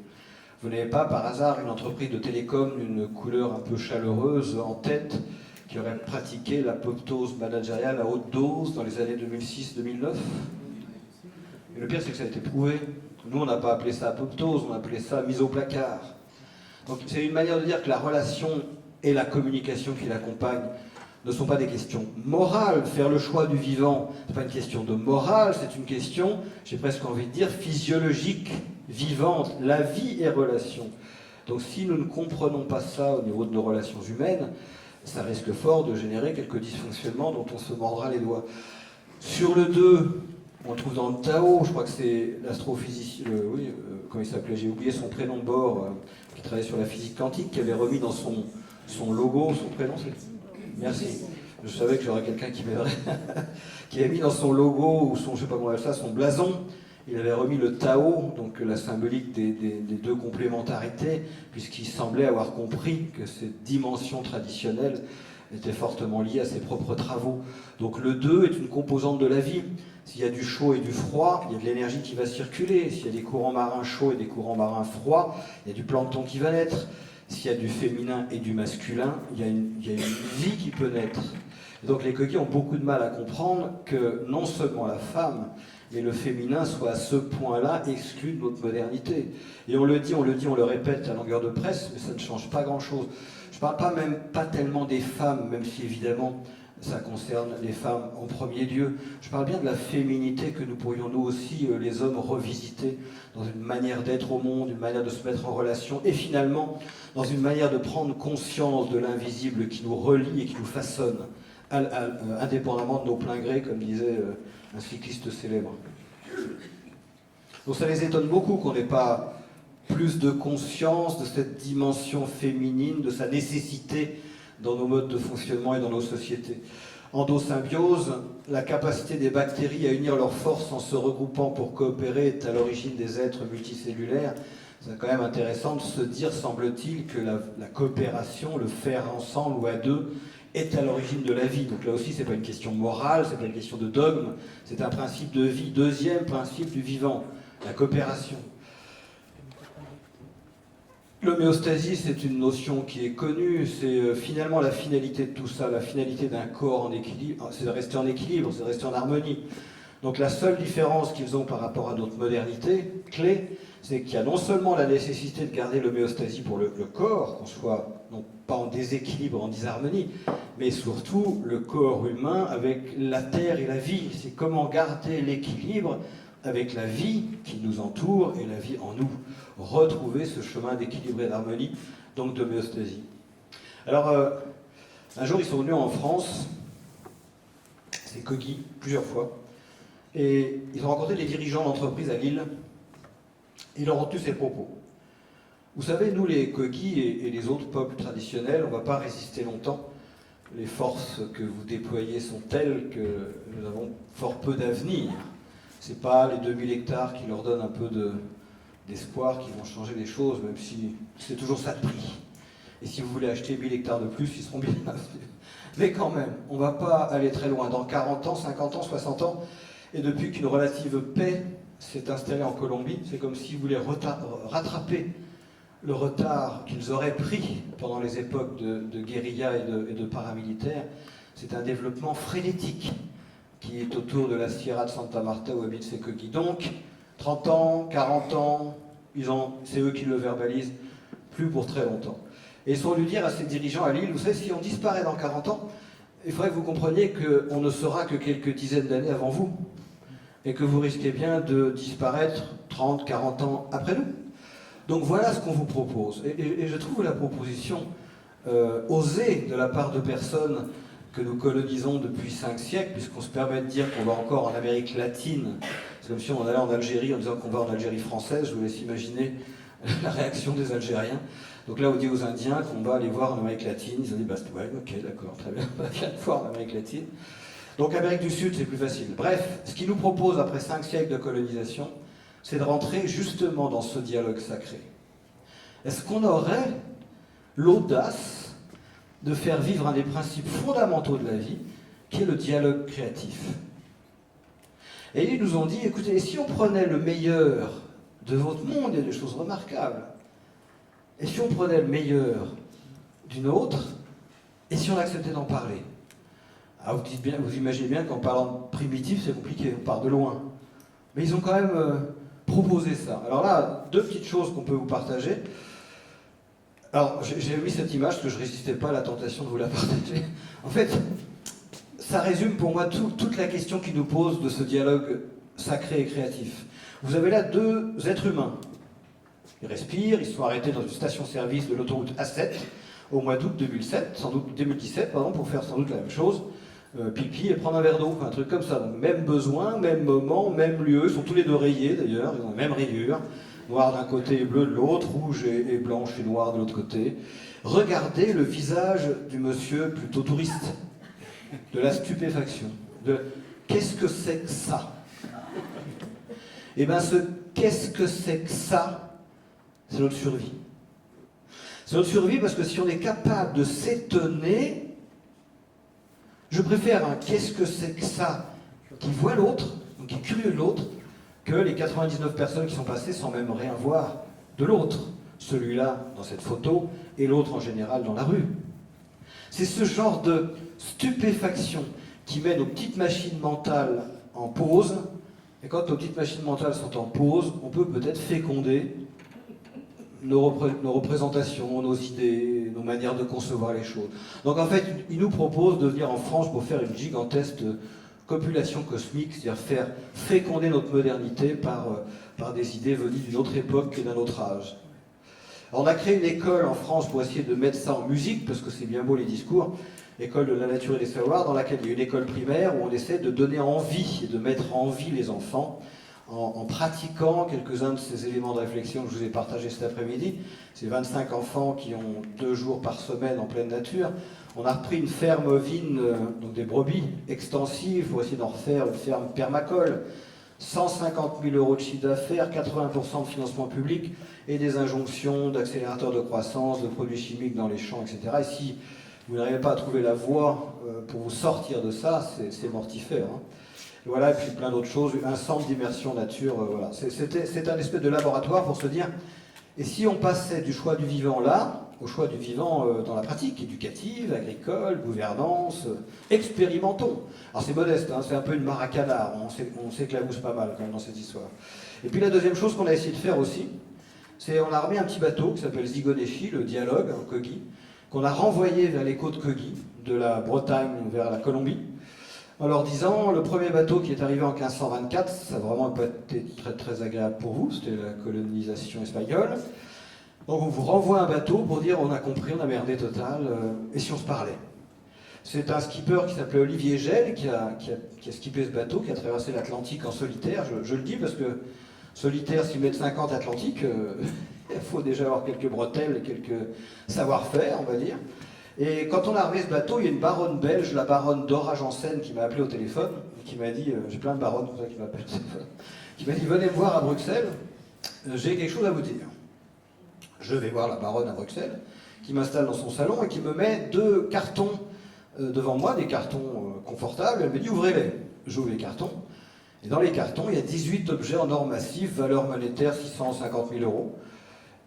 Vous n'avez pas par hasard une entreprise de télécom d'une couleur un peu chaleureuse en tête qui aurait pratiqué l'apoptose managériale à haute dose dans les années 2006-2009? Et le pire, c'est que ça a été prouvé. Nous, on n'a pas appelé ça apoptose, on a appelé ça mise au placard. Donc c'est une manière de dire que la relation et la communication qui l'accompagnent ne sont pas des questions morales. Faire le choix du vivant, ce n'est pas une question de morale, c'est une question, j'ai presque envie de dire, physiologique, vivante. La vie est relation. Donc si nous ne comprenons pas ça au niveau de nos relations humaines, ça risque fort de générer quelques dysfonctionnements dont on se mordra les doigts. Sur le 2, on le trouve dans le Tao, je crois que c'est l'astrophysicien, comment il s'appelait, j'ai oublié son prénom de bord, qui travaillait sur la physique quantique, qui avait remis dans son logo, son prénom, c'est... Merci. Je savais que j'aurais quelqu'un qui m'aiderait, qui avait mis dans son logo, ou son, je sais pas comment on appelle ça, son blason, il avait remis le Tao, donc la symbolique des deux complémentarités, puisqu'il semblait avoir compris que cette dimension traditionnelle était fortement liée à ses propres travaux. Donc le 2 est une composante de la vie. S'il y a du chaud et du froid, il y a de l'énergie qui va circuler. S'il y a des courants marins chauds et des courants marins froids, il y a du plancton qui va naître. S'il y a du féminin et du masculin, il y a une vie qui peut naître. Et donc les coquilles ont beaucoup de mal à comprendre que non seulement la femme, mais le féminin soit à ce point-là exclu de notre modernité. Et on le dit, on le répète à longueur de presse, mais ça ne change pas grand-chose. Je ne parle pas tellement des femmes, même si évidemment ça concerne les femmes en premier lieu. Je parle bien de la féminité que nous pourrions nous aussi, les hommes, revisiter dans une manière d'être au monde, une manière de se mettre en relation, et finalement dans une manière de prendre conscience de l'invisible qui nous relie et qui nous façonne, indépendamment de nos pleins grés, comme disait un cycliste célèbre. Donc ça les étonne beaucoup qu'on n'ait pas plus de conscience de cette dimension féminine, de sa nécessité dans nos modes de fonctionnement et dans nos sociétés. Endosymbiose, la capacité des bactéries à unir leurs forces en se regroupant pour coopérer est à l'origine des êtres multicellulaires. C'est quand même intéressant de se dire, semble-t-il, que la coopération, le faire ensemble ou à deux, est à l'origine de la vie. Donc là aussi, ce n'est pas une question morale, ce n'est pas une question de dogme, c'est un principe de vie. Deuxième principe du vivant, la coopération. L'homéostasie, c'est une notion qui est connue, c'est finalement la finalité de tout ça, la finalité d'un corps en équilibre, c'est de rester en équilibre, c'est de rester en harmonie. Donc la seule différence qu'ils ont par rapport à notre modernité clé, c'est qu'il y a non seulement la nécessité de garder l'homéostasie pour le corps, qu'on soit non pas en déséquilibre, en disharmonie, mais surtout le corps humain avec la terre et la vie. C'est comment garder l'équilibre avec la vie qui nous entoure et la vie en nous. Retrouver ce chemin d'équilibre et d'harmonie, donc d'homéostasie. Alors, un jour, ils sont venus en France, c'est Kogi, plusieurs fois, et ils ont rencontré des dirigeants d'entreprise à Lille. Ils leur ont tenu ces propos. Vous savez, nous, les Kogi et les autres peuples traditionnels, on ne va pas résister longtemps. Les forces que vous déployez sont telles que nous avons fort peu d'avenir. Ce n'est pas les 2000 hectares qui leur donnent un peu d'espoir qui vont changer les choses, même si c'est toujours ça de prix. Et si vous voulez acheter 1000 hectares de plus, ils seront bien avenus. Mais quand même, on ne va pas aller très loin. Dans 40 ans, 50 ans, 60 ans, et depuis qu'une relative paix s'est installée en Colombie, c'est comme s'ils voulaient rattraper le retard qu'ils auraient pris pendant les époques de guérilla et de paramilitaires. C'est un développement frénétique qui est autour de la Sierra de Santa Marta où habitent ces Kogi. Donc, 30 ans, 40 ans, c'est eux qui le verbalisent, plus pour très longtemps. Et ils sont venus dire à ces dirigeants à Lille, vous savez, si on disparaît dans 40 ans, il faudrait que vous compreniez qu'on ne sera que quelques dizaines d'années avant vous, et que vous risquez bien de disparaître 30, 40 ans après nous. Donc voilà ce qu'on vous propose. Et je trouve la proposition osée de la part de personnes que nous colonisons depuis 5 siècles, puisqu'on se permet de dire qu'on va encore en Amérique latine. C'est comme si on allait en Algérie en disant qu'on va en Algérie française. Je vous laisse imaginer la réaction des Algériens. Donc là, on dit aux Indiens qu'on va aller voir en Amérique latine. Ils ont dit, bah, ouais, ok, d'accord, très bien, on va bien voir en Amérique latine. Donc Amérique du Sud, c'est plus facile. Bref, ce qu'ils nous proposent après 5 siècles de colonisation, c'est de rentrer justement dans ce dialogue sacré. Est-ce qu'on aurait l'audace de faire vivre un des principes fondamentaux de la vie, qui est le dialogue créatif? Et ils nous ont dit, écoutez, si on prenait le meilleur de votre monde, il y a des choses remarquables. Et si on prenait le meilleur d'une autre, et si on acceptait d'en parler? Ah, vous imaginez bien qu'en parlant de primitif, c'est compliqué, on part de loin. Mais ils ont quand même proposé ça. Alors là, 2 petites choses qu'on peut vous partager. Alors, j'ai mis cette image parce que je ne résistais pas à la tentation de vous la partager. En fait, ça résume pour moi toute la question qui nous pose de ce dialogue sacré et créatif. Vous avez là 2 êtres humains. Ils respirent, ils sont arrêtés dans une station-service de l'autoroute A7. au mois d'août 2017, pour faire sans doute la même chose, pipi et prendre un verre d'eau, un truc comme ça. Donc, même besoin, même moment, même lieu, ils sont tous les deux rayés d'ailleurs, ils ont la même rayure, noir d'un côté et bleu de l'autre, rouge et blanche et noir de l'autre côté. Regardez le visage du monsieur plutôt touriste, de la stupéfaction, de qu'est-ce que c'est que ça? Eh bien, qu'est-ce que c'est que ça? C'est notre survie. C'est notre survie parce que si on est capable de s'étonner, je préfère un qu'est-ce que c'est que ça qui voit l'autre, donc qui est curieux de l'autre, que les 99 personnes qui sont passées sans même rien voir de l'autre. Celui-là dans cette photo et l'autre en général dans la rue. C'est ce genre de stupéfaction qui met nos petites machines mentales en pause. Et quand nos petites machines mentales sont en pause, on peut peut-être féconder nos représentations, nos idées, nos manières de concevoir les choses. Donc en fait, il nous propose de venir en France pour faire une gigantesque copulation cosmique, c'est-à-dire faire féconder notre modernité par des idées venues d'une autre époque et d'un autre âge. Alors on a créé une école en France pour essayer de mettre ça en musique, parce que c'est bien beau les discours, école de la nature et des savoirs, dans laquelle il y a une école primaire où on essaie de donner envie et de mettre en vie les enfants en pratiquant quelques-uns de ces éléments de réflexion que je vous ai partagés cet après-midi. C'est 25 enfants qui ont 2 jours par semaine en pleine nature. On a repris une ferme ovine, donc des brebis extensives, pour essayer d'en refaire une ferme permacole. 150 000 € de chiffre d'affaires, 80% de financement public et des injonctions d'accélérateurs de croissance, de produits chimiques dans les champs, etc. Et si vous n'arrivez pas à trouver la voie pour vous sortir de ça, c'est mortifère. Hein. Voilà, et puis plein d'autres choses, un centre d'immersion nature, voilà. C'est un espèce de laboratoire pour se dire, et si on passait du choix du vivant là, au choix du vivant dans la pratique éducative, agricole, gouvernance, expérimentons. Alors c'est modeste, hein, c'est un peu une maracanard, on s'éclabousse pas mal quand même dans cette histoire. Et puis la deuxième chose qu'on a essayé de faire aussi, c'est on a remis un petit bateau qui s'appelle Zigoneshi, le dialogue en Kogi, qu'on a renvoyé vers les côtes Kogi, de la Bretagne vers la Colombie, en leur disant, le premier bateau qui est arrivé en 1524, ça n'a vraiment pas été très, très agréable pour vous, c'était la colonisation espagnole. Donc on vous renvoie un bateau pour dire, on a compris, on a merdé total, et si on se parlait? C'est un skipper qui s'appelait Olivier Gel, qui a skippé ce bateau, qui a traversé l'Atlantique en solitaire, je le dis parce que solitaire, 6,50 m Atlantique, il faut déjà avoir quelques bretelles et quelques savoir-faire, on va dire. Et quand on a armé ce bateau, il y a une baronne belge, la baronne Dora Janssen, qui m'a appelé au téléphone, qui m'a dit, j'ai plein de baronnes comme ça qui m'appellent au téléphone, qui m'a dit, venez me voir à Bruxelles, j'ai quelque chose à vous dire. Je vais voir la baronne à Bruxelles, qui m'installe dans son salon et qui me met 2 cartons devant moi, des cartons confortables. Elle me dit, ouvrez-les. J'ouvre les cartons. Et dans les cartons, il y a 18 objets en or massif, valeur monétaire 650 000 €.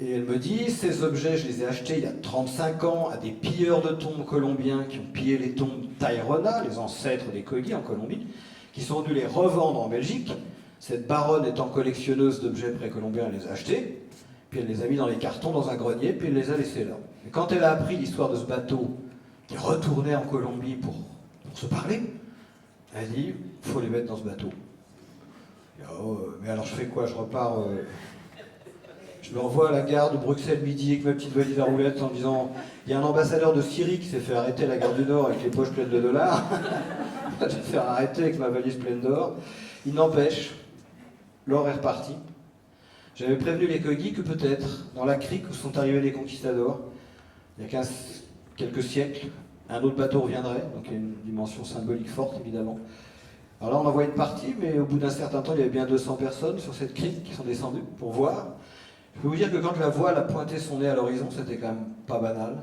Et elle me dit, ces objets, je les ai achetés il y a 35 ans à des pilleurs de tombes colombiens qui ont pillé les tombes Tairona, les ancêtres des Kogi en Colombie, qui sont venus les revendre en Belgique. Cette baronne étant collectionneuse d'objets précolombiens, elle les a achetés, puis elle les a mis dans les cartons, dans un grenier, puis elle les a laissés là. Et quand elle a appris l'histoire de ce bateau qui retournait en Colombie pour se parler, elle a dit, il faut les mettre dans ce bateau. Oh, mais alors je fais quoi? Je repars... Je me renvoie à la gare de Bruxelles-Midi avec ma petite valise à roulettes en disant il y a un ambassadeur de Syrie qui s'est fait arrêter à la gare du Nord avec les poches pleines de dollars. Je vais me faire arrêter avec ma valise pleine d'or. Il n'empêche, l'or est reparti. J'avais prévenu les Kogi que peut-être, dans la crique où sont arrivés les conquistadors, il y a quelques siècles, un autre bateau reviendrait, donc il y a une dimension symbolique forte évidemment. Alors là on envoie une partie, mais au bout d'un certain temps il y avait bien 200 personnes sur cette crique qui sont descendues pour voir. Je peux vous dire que quand la voile a pointé son nez à l'horizon, c'était quand même pas banal.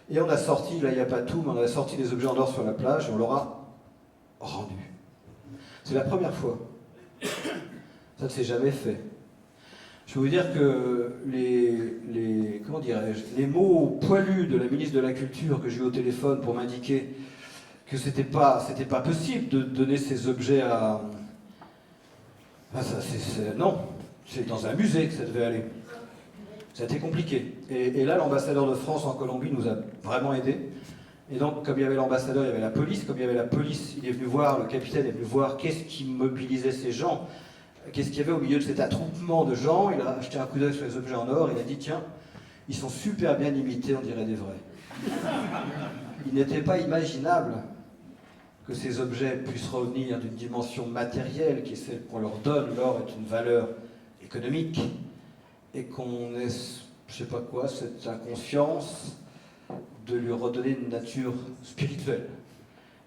Et on a sorti, là il n'y a pas tout, mais on a sorti des objets en or sur la plage et on leur a rendu. C'est la première fois. Ça ne s'est jamais fait. Je peux vous dire que comment dirais-je, les mots poilus de la ministre de la Culture que j'ai eu au téléphone pour m'indiquer que c'était pas possible de donner ces objets à... Non. C'est dans un musée que ça devait aller. Ça a été compliqué. Et là, l'ambassadeur de France en Colombie nous a vraiment aidés. Et donc, comme il y avait l'ambassadeur, il y avait la police. Comme il y avait la police, il est venu voir, le capitaine est venu voir qu'est-ce qui mobilisait ces gens. Qu'est-ce qu'il y avait au milieu de cet attroupement de gens. Il a jeté un coup d'œil sur les objets en or. Il a dit, tiens, ils sont super bien imités, on dirait des vrais. Il n'était pas imaginable que ces objets puissent revenir d'une dimension matérielle qui est celle qu'on leur donne. L'or est une valeur économique et qu'on ait, je sais pas quoi, cette inconscience de lui redonner une nature spirituelle.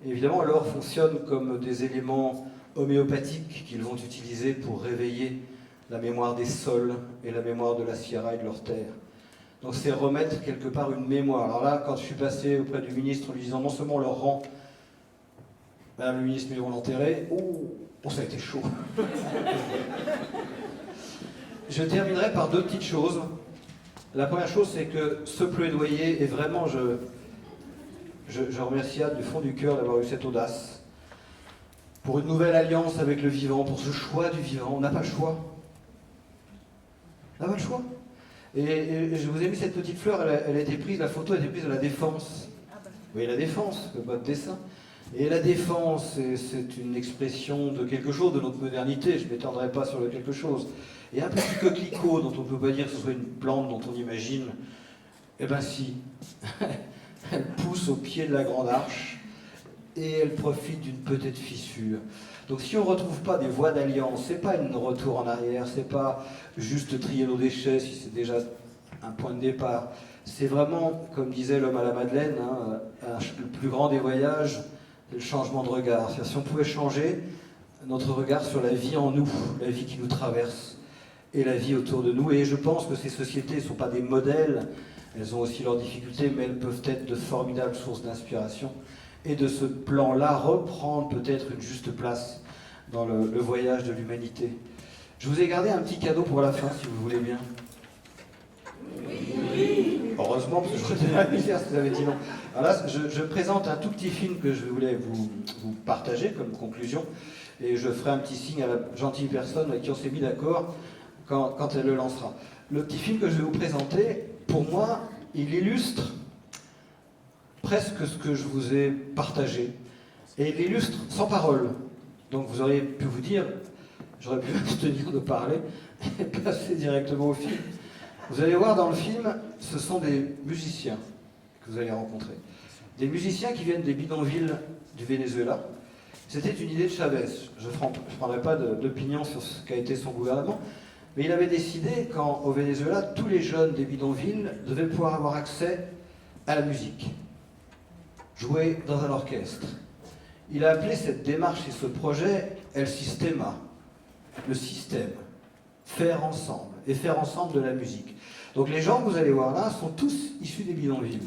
Et évidemment, l'or fonctionne comme des éléments homéopathiques qu'ils vont utiliser pour réveiller la mémoire des sols et la mémoire de la Sierra et de leur terre. Donc c'est remettre quelque part une mémoire. Alors là, quand je suis passé auprès du ministre en lui disant non seulement on leur rend, Madame le ministre, mais ils vont l'enterrer, oh, ça a été chaud. Je terminerai par deux petites choses. La première chose, c'est que ce plaidoyer est vraiment, je remercie Anne du fond du cœur d'avoir eu cette audace. Pour une nouvelle alliance avec le vivant, pour ce choix du vivant, on n'a pas le choix. On n'a pas le choix. Et je vous ai mis cette petite fleur, elle a été prise, la photo a été prise de la Défense. Vous voyez la Défense, votre dessin. Et la Défense, c'est une expression de quelque chose, de notre modernité, je ne m'étendrai pas sur le quelque chose. Et un petit coquelicot dont on ne peut pas dire que ce soit une plante dont on imagine, eh bien si, elle pousse au pied de la grande arche et elle profite d'une petite fissure. Donc si on ne retrouve pas des voies d'alliance, c'est pas un retour en arrière, c'est pas juste trier nos déchets si c'est déjà un point de départ. C'est vraiment, comme disait l'homme à la Madeleine, le plus grand des voyages, c'est le changement de regard. C'est-à-dire si on pouvait changer notre regard sur la vie en nous, la vie qui nous traverse et la vie autour de nous. Et je pense que ces sociétés ne sont pas des modèles, elles ont aussi leurs difficultés, mais elles peuvent être de formidables sources d'inspiration. Et de ce plan-là, reprendre peut-être une juste place dans le voyage de l'humanité. Je vous ai gardé un petit cadeau pour la fin, si vous voulez bien. Oui. Heureusement, parce que je retenais la misère si vous avez dit non. Alors là, je présente un tout petit film que je voulais vous partager comme conclusion, et je ferai un petit signe à la gentille personne avec qui on s'est mis d'accord quand elle le lancera. Le petit film que je vais vous présenter, pour moi, il illustre presque ce que je vous ai partagé. Et il illustre sans parole. Donc vous auriez pu vous dire, j'aurais pu m'abstenir de parler et passer directement au film. Vous allez voir dans le film, ce sont des musiciens que vous allez rencontrer. Des musiciens qui viennent des bidonvilles du Venezuela. C'était une idée de Chavez. Je ne prendrai pas d'opinion sur ce qu'a été son gouvernement, mais il avait décidé qu'au Venezuela, tous les jeunes des bidonvilles devaient pouvoir avoir accès à la musique. Jouer dans un orchestre. Il a appelé cette démarche et ce projet El Sistema, le système, faire ensemble, et faire ensemble de la musique. Donc les gens que vous allez voir là sont tous issus des bidonvilles.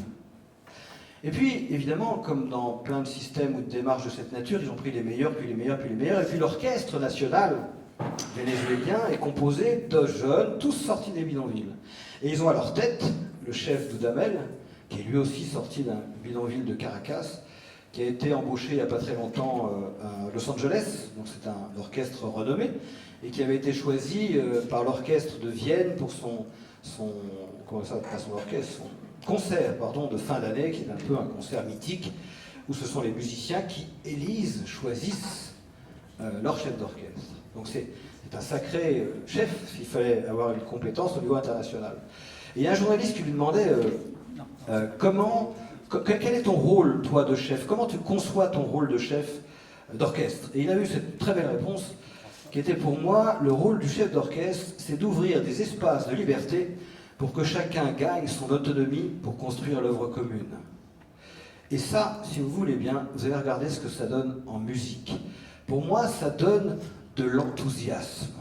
Et puis, évidemment, comme dans plein de systèmes ou de démarches de cette nature, ils ont pris les meilleurs, puis les meilleurs, puis les meilleurs, et puis l'orchestre national vénézuélien est composé de jeunes, tous sortis des bidonvilles. Et ils ont à leur tête le chef Dudamel, qui est lui aussi sorti d'un bidonville de Caracas, qui a été embauché il n'y a pas très longtemps à Los Angeles, donc c'est un orchestre renommé, et qui avait été choisi par l'orchestre de Vienne pour son concert de fin d'année, qui est un peu un concert mythique, où ce sont les musiciens qui choisissent leur chef d'orchestre. Donc c'est un sacré chef, s'il fallait avoir une compétence au niveau international. Et il y a un journaliste qui lui demandait quel est ton rôle, toi, de chef? Comment tu conçois ton rôle de chef d'orchestre? Et il a eu cette très belle réponse qui était pour moi, le rôle du chef d'orchestre, c'est d'ouvrir des espaces de liberté pour que chacun gagne son autonomie pour construire l'œuvre commune. Et ça, si vous voulez bien, vous allez regarder ce que ça donne en musique. Pour moi, ça donne de l'enthousiasme.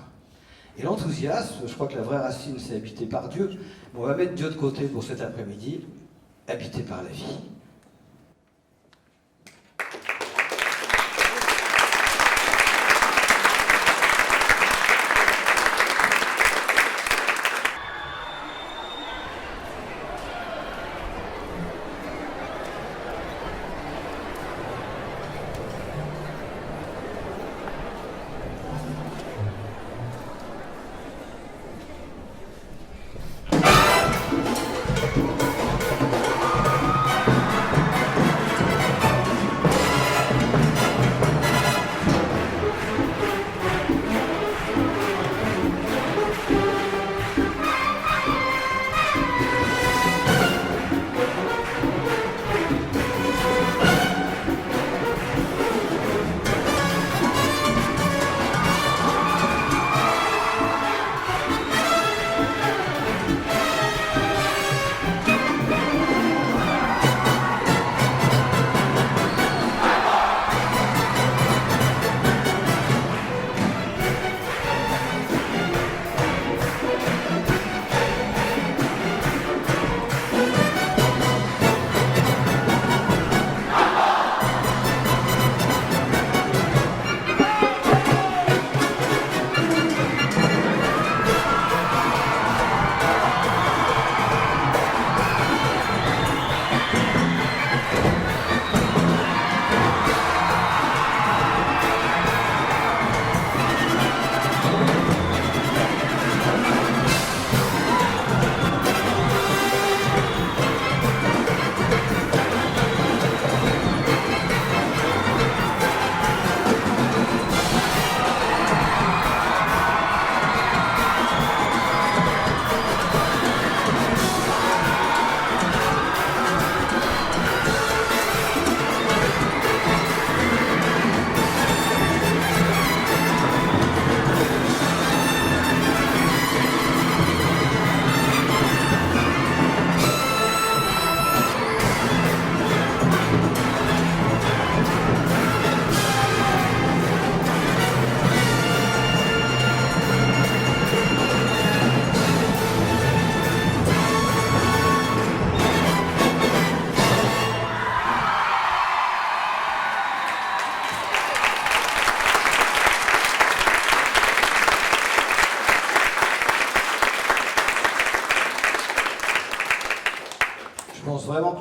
Et l'enthousiasme, je crois que la vraie racine, c'est habité par Dieu. Mais on va mettre Dieu de côté pour cet après-midi, habité par la vie.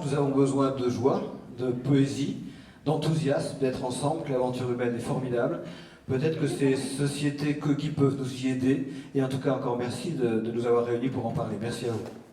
nous avons besoin de joie, de poésie, d'enthousiasme, d'être ensemble, que l'aventure humaine est formidable. Peut-être que ces sociétés qui peuvent nous y aider. Et en tout cas, encore merci de nous avoir réunis pour en parler. Merci à vous.